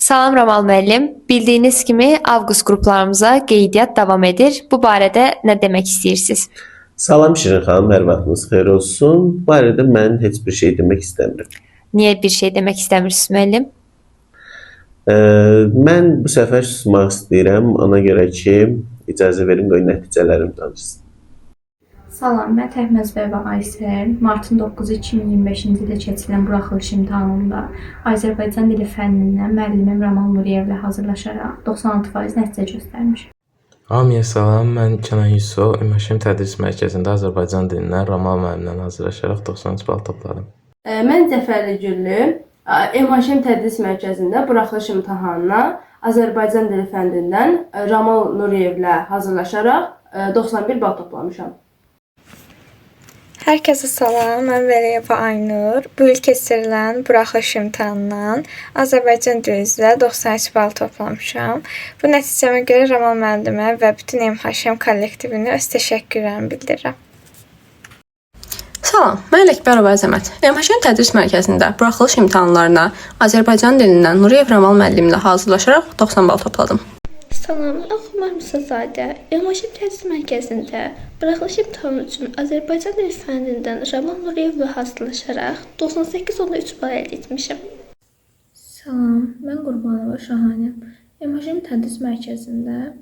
Salam Ramal müəllim. Bildiyiniz kimi avqust qruplarımıza qeydiyyat davam edir. Bu barədə nə demək istəyirsiniz? Salam Şirin xanım, hər vaxtınız xeyir olsun. Bu barədə mən heç bir şey demək istəmirəm. Niyə bir şey demək istəmirsiniz müəllim? Mən bu səfər susmaq istəyirəm, ona görə ki, icazə verin qoy nəticələrim danışsın. Salam, mən Təhməzbəyeva Aysel. Martın 9-u 2025-ci ildə keçirilən buraxılış imtahanında Azərbaycan dili fənnindən müəllimim Ramal Nuriyevlə hazırlaşaraq 96% nəticə göstərmişəm. Hamıya salam, mən Kənan Yusuf, MHM Tədris Mərkəzində Azərbaycan dilindən Ramal müəllimlə hazırlaşaraq 93 bal topladım. Mən Cəfərli Güllü, MHM Tədris Mərkəzində buraxılış imtahanına Azərbaycan dili fənnindən Ramal Nuriyevlə hazırlaşaraq 91 bal toplamışam. Hər kəsə salam, mən Vəliyeva Aynur. Bu il keçirilən buraxılış imtahanından Azərbaycan dili üzrə 93 bal toplamışam. Bu nəticəmə görə Ramal müəllimə və bütün MHM kollektivinə öz təşəkkürlərimi bildirirəm. Salam, mən Ələkbərova Əzəmət. MHM Tədris Mərkəzində buraxılış imtahanlarına Azərbaycan dilindən Nuriyev Ramal müəllimlə hazırlaşaraq 90 bal topladım. Salam, mən Xumar Musazadə. MHM Tədris Mərkəzində buraxılış imtahanı üçün Azərbaycan dili fənnindən Ramal Nuriyevlə hazırlaşaraq 98.3 bal əldə etmişəm. Salam, mən Qurbanova Şahanə. MHM Tədris Mərkəzində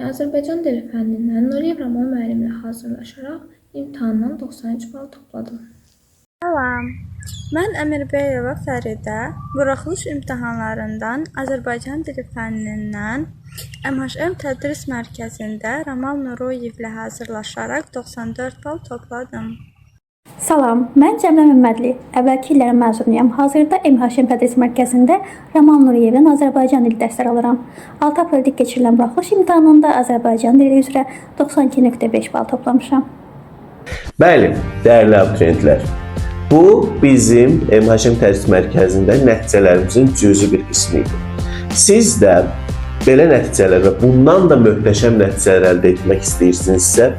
Azərbaycan dili fənnindən Nuriyev Ramal müəllimlə hazırlaşaraq imtahandan 93 bal topladım. Salam, mən Əmirbəyeva Fəridə. Buraxılış imtahanlarından Azərbaycan dili fənnindən MHM Tədris Mərkəzində Ramal Nuriyevlə hazırlaşaraq 94 bal topladım. Salam, mən Cəmlə Məmmədli. Əvvəlki illərin məzunuyam. Hazırda MHM Tədris Mərkəzində Ramal Nuriyevlə Azərbaycan dili dərslər alıram. 6 apreldə keçirilən buraxılış imtahanında Azərbaycan dili üzrə 92.5 bal toplamışam. Bəli, dəyərli abituriyentlər. Bu bizim MHM Tədris Mərkəzində nəticələrimizin cüzi bir qismi idi. Siz də belə nəticələr və bundan da möhtəşəm nəticələr əldə etmək istəyirsinizsə,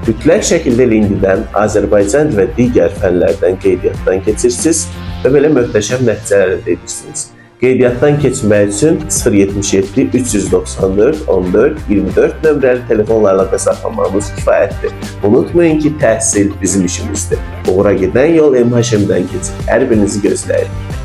mütləq şəkildə indidən Azərbaycan və digər fənlərdən qeydiyyatdan keçirsiniz və belə möhtəşəm nəticələr əldə edirsiniz. Qeydiyyatdan keçmək üçün 077 394 14 24 nömrəli telefonlarla da saxlamanız kifayətdir. Unutmayın ki, təhsil bizim işimizdir. Uğura gedən yol MHM-dən keçir. Hər birinizi gözləyirik.